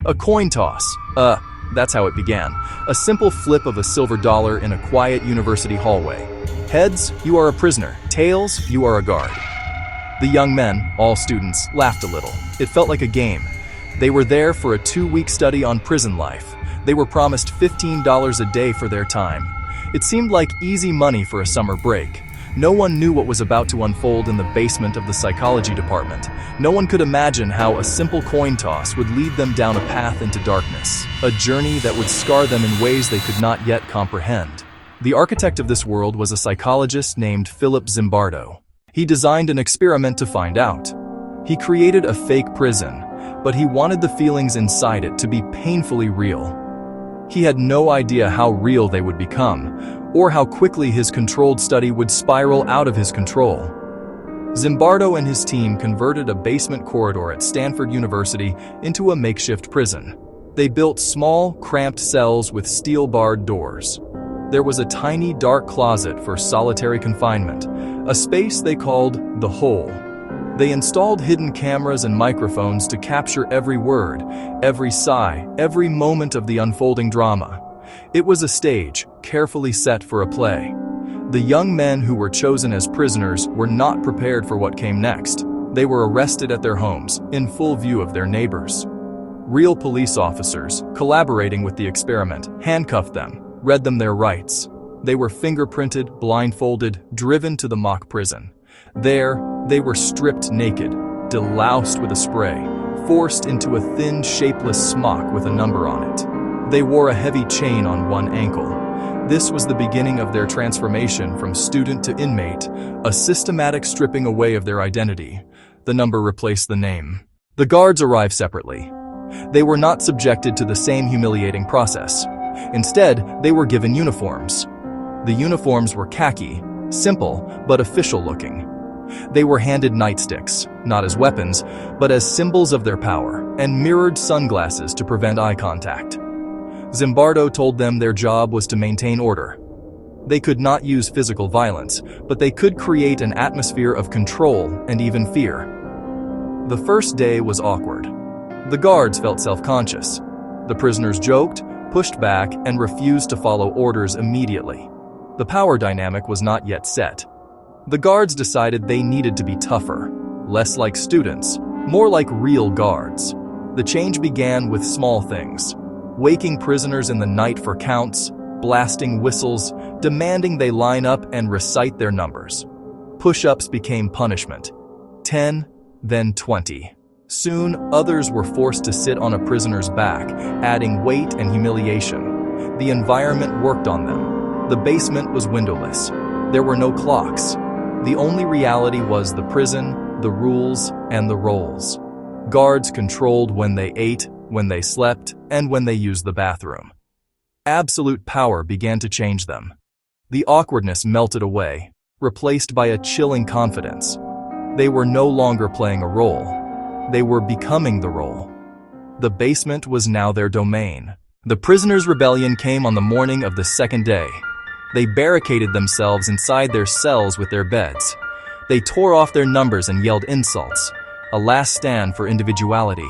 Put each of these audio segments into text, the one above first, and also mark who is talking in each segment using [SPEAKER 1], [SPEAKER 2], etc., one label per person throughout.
[SPEAKER 1] A coin toss. That's how it began. A simple flip of a silver dollar in a quiet university hallway. Heads, you are a prisoner. Tails, you are a guard. The young men, all students, laughed a little. It felt like a game. They were there for a 2-week study on prison life. They were promised $15 a day for their time. It seemed like easy money for a summer break. No one knew what was about to unfold in the basement of the psychology department. No one could imagine how a simple coin toss would lead them down a path into darkness, a journey that would scar them in ways they could not yet comprehend. The architect of this world was a psychologist named Philip Zimbardo. He designed an experiment to find out. He created a fake prison, but he wanted the feelings inside it to be painfully real. He had no idea how real they would become, or how quickly his controlled study would spiral out of his control. Zimbardo and his team converted a basement corridor at Stanford University into a makeshift prison. They built small, cramped cells with steel-barred doors. There was a tiny, dark closet for solitary confinement, a space they called the hole. They installed hidden cameras and microphones to capture every word, every sigh, every moment of the unfolding drama. It was a stage, carefully set for a play. The young men who were chosen as prisoners were not prepared for what came next. They were arrested at their homes, in full view of their neighbors. Real police officers, collaborating with the experiment, handcuffed them, read them their rights. They were fingerprinted, blindfolded, driven to the mock prison. There, they were stripped naked, deloused with a spray, forced into a thin, shapeless smock with a number on it. They wore a heavy chain on one ankle. This was the beginning of their transformation from student to inmate, a systematic stripping away of their identity. The number replaced the name. The guards arrived separately. They were not subjected to the same humiliating process. Instead, they were given uniforms. The uniforms were khaki, simple but official-looking. They were handed nightsticks, not as weapons, but as symbols of their power, and mirrored sunglasses to prevent eye contact. Zimbardo told them their job was to maintain order. They could not use physical violence, but they could create an atmosphere of control and even fear. The first day was awkward. The guards felt self-conscious. The prisoners joked, pushed back, and refused to follow orders immediately. The power dynamic was not yet set. The guards decided they needed to be tougher, less like students, more like real guards. The change began with small things: waking prisoners in the night for counts, blasting whistles, demanding they line up and recite their numbers. Push-ups became punishment. 10, then 20. Soon, others were forced to sit on a prisoner's back, adding weight and humiliation. The environment worked on them. The basement was windowless. There were no clocks. The only reality was the prison, the rules, and the roles. Guards controlled when they ate, when they slept, and when they used the bathroom. Absolute power began to change them. The awkwardness melted away, replaced by a chilling confidence. They were no longer playing a role. They were becoming the role. The basement was now their domain. The prisoners' rebellion came on the morning of the second day. They barricaded themselves inside their cells with their beds. They tore off their numbers and yelled insults, a last stand for individuality.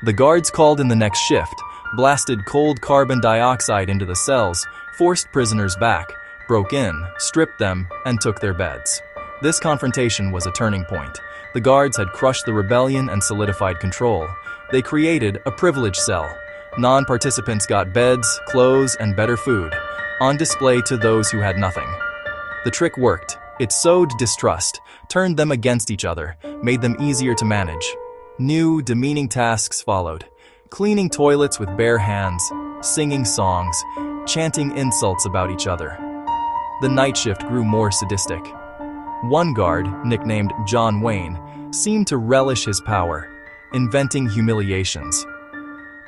[SPEAKER 1] The guards called in the next shift, blasted cold carbon dioxide into the cells, forced prisoners back, broke in, stripped them, and took their beds. This confrontation was a turning point. The guards had crushed the rebellion and solidified control. They created a privileged cell. Non-participants got beds, clothes, and better food, on display to those who had nothing. The trick worked. It sowed distrust, turned them against each other, made them easier to manage. New, demeaning tasks followed: cleaning toilets with bare hands, singing songs, chanting insults about each other. The night shift grew more sadistic. One guard, nicknamed John Wayne, seemed to relish his power, inventing humiliations.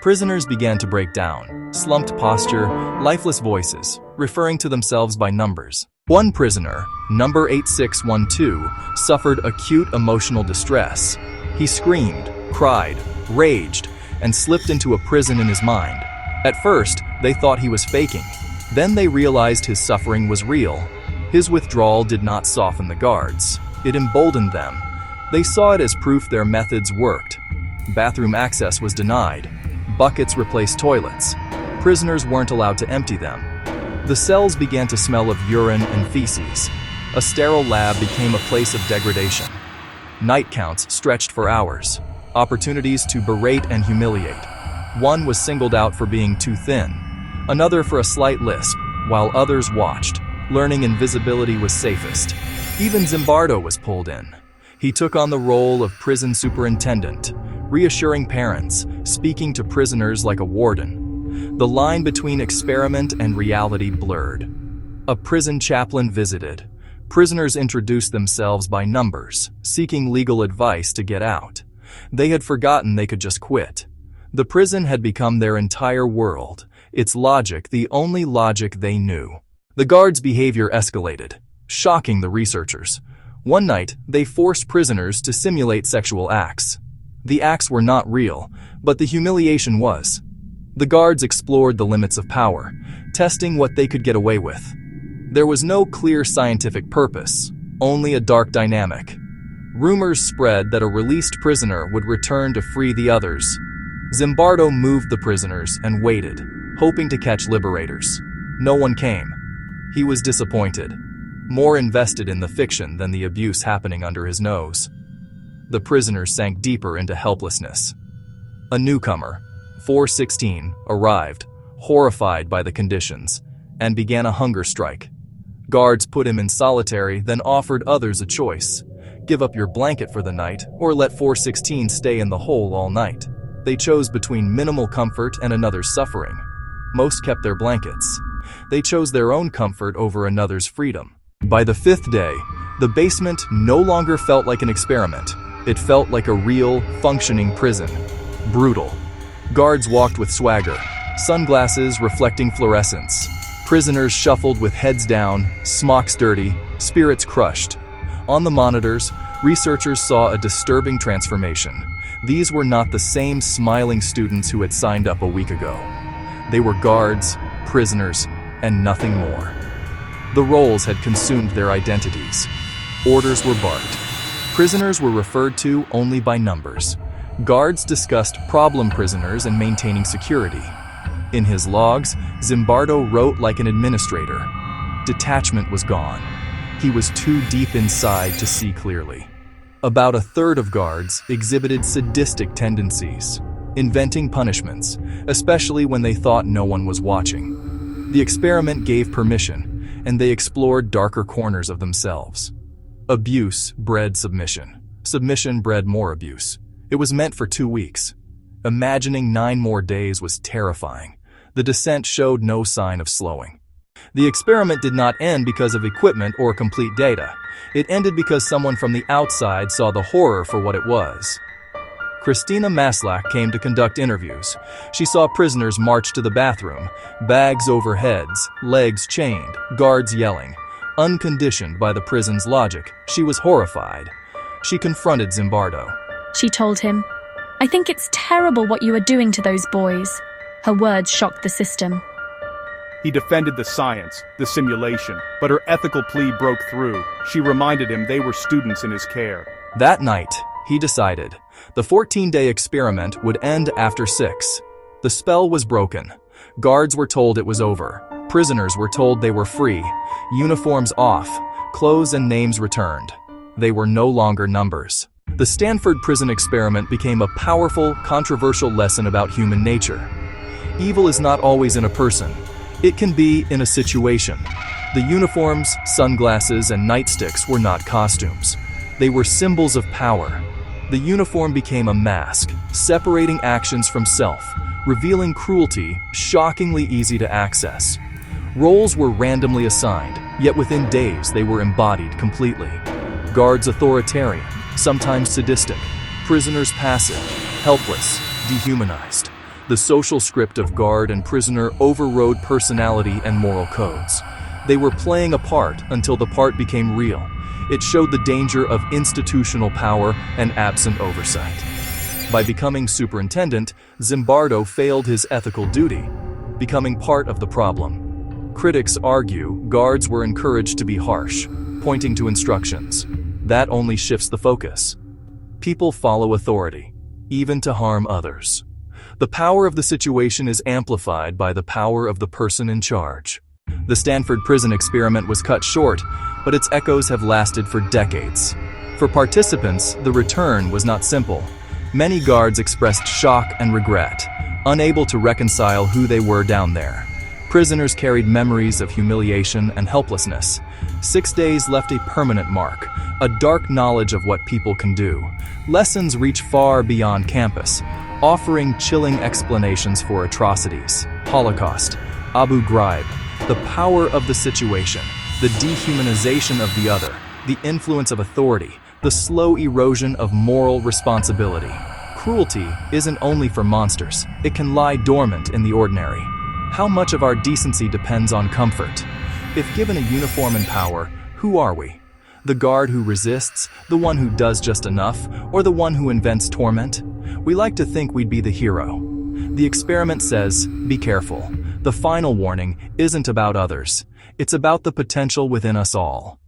[SPEAKER 1] Prisoners began to break down, slumped posture, lifeless voices, referring to themselves by numbers. One prisoner, number 8612, suffered acute emotional distress. He screamed, cried, raged, and slipped into a prison in his mind. At first, they thought he was faking. Then they realized his suffering was real. His withdrawal did not soften the guards. It emboldened them. They saw it as proof their methods worked. Bathroom access was denied. Buckets replaced toilets. Prisoners weren't allowed to empty them. The cells began to smell of urine and feces. A sterile lab became a place of degradation. Night counts stretched for hours. Opportunities to berate and humiliate. One was singled out for being too thin, another for a slight lisp, while others watched, learning invisibility was safest. Even Zimbardo was pulled in. He took on the role of prison superintendent, reassuring parents, speaking to prisoners like a warden. The line between experiment and reality blurred. A prison chaplain visited. Prisoners introduced themselves by numbers, seeking legal advice to get out. They had forgotten they could just quit. The prison had become their entire world, its logic the only logic they knew. The guards' behavior escalated, shocking the researchers. One night, they forced prisoners to simulate sexual acts. The acts were not real, but the humiliation was. The guards explored the limits of power, testing what they could get away with. There was no clear scientific purpose, only a dark dynamic. Rumors spread that a released prisoner would return to free the others. Zimbardo moved the prisoners and waited, hoping to catch liberators. No one came. He was disappointed, more invested in the fiction than the abuse happening under his nose. The prisoners sank deeper into helplessness. A newcomer, 416, arrived, horrified by the conditions, and began a hunger strike. Guards put him in solitary, then offered others a choice. Give up your blanket for the night, or let 416 stay in the hole all night. They chose between minimal comfort and another's suffering. Most kept their blankets. They chose their own comfort over another's freedom. By the fifth day, the basement no longer felt like an experiment. It felt like a real, functioning prison. Brutal. Guards walked with swagger, sunglasses reflecting fluorescence. Prisoners shuffled with heads down, smocks dirty, spirits crushed. On the monitors, researchers saw a disturbing transformation. These were not the same smiling students who had signed up a week ago. They were guards, prisoners, and nothing more. The roles had consumed their identities. Orders were barked. Prisoners were referred to only by numbers. Guards discussed problem prisoners and maintaining security. In his logs, Zimbardo wrote like an administrator. Detachment was gone. He was too deep inside to see clearly. About a third of guards exhibited sadistic tendencies, inventing punishments, especially when they thought no one was watching. The experiment gave permission, and they explored darker corners of themselves. Abuse bred submission. Submission bred more abuse. It was meant for 2 weeks. Imagining 9 more days was terrifying. The descent showed no sign of slowing. The experiment did not end because of equipment or complete data. It ended because someone from the outside saw the horror for what it was. Christina Maslach came to conduct interviews. She saw prisoners march to the bathroom, bags over heads, legs chained, guards yelling. Unconditioned by the prison's logic, she was horrified. She confronted Zimbardo.
[SPEAKER 2] She told him, "I think it's terrible what you are doing to those boys." Her words shocked the system.
[SPEAKER 3] He defended the science, the simulation, but her ethical plea broke through. She reminded him they were students in his care.
[SPEAKER 1] That night, he decided, the 14-day experiment would end after 6. The spell was broken. Guards were told it was over. Prisoners were told they were free. Uniforms off. Clothes and names returned. They were no longer numbers. The Stanford prison experiment became a powerful, controversial lesson about human nature. Evil is not always in a person. It can be in a situation. The uniforms, sunglasses, and nightsticks were not costumes. They were symbols of power. The uniform became a mask, separating actions from self, revealing cruelty, shockingly easy to access. Roles were randomly assigned, yet within days they were embodied completely. Guards authoritarian, sometimes sadistic. Prisoners passive, helpless, dehumanized. The social script of guard and prisoner overrode personality and moral codes. They were playing a part until the part became real. It showed the danger of institutional power and absent oversight. By becoming superintendent, Zimbardo failed his ethical duty, becoming part of the problem. Critics argue guards were encouraged to be harsh, pointing to instructions. That only shifts the focus. People follow authority, even to harm others. The power of the situation is amplified by the power of the person in charge. The Stanford prison experiment was cut short, but its echoes have lasted for decades. For participants, the return was not simple. Many guards expressed shock and regret, unable to reconcile who they were down there. Prisoners carried memories of humiliation and helplessness. 6 days left a permanent mark, a dark knowledge of what people can do. Lessons reach far beyond campus, offering chilling explanations for atrocities. Holocaust, Abu Ghraib, the power of the situation, the dehumanization of the other, the influence of authority, the slow erosion of moral responsibility. Cruelty isn't only for monsters, it can lie dormant in the ordinary. How much of our decency depends on comfort? If given a uniform and power, who are we? The guard who resists, the one who does just enough, or the one who invents torment? We like to think we'd be the hero. The experiment says, be careful. The final warning isn't about others. It's about the potential within us all.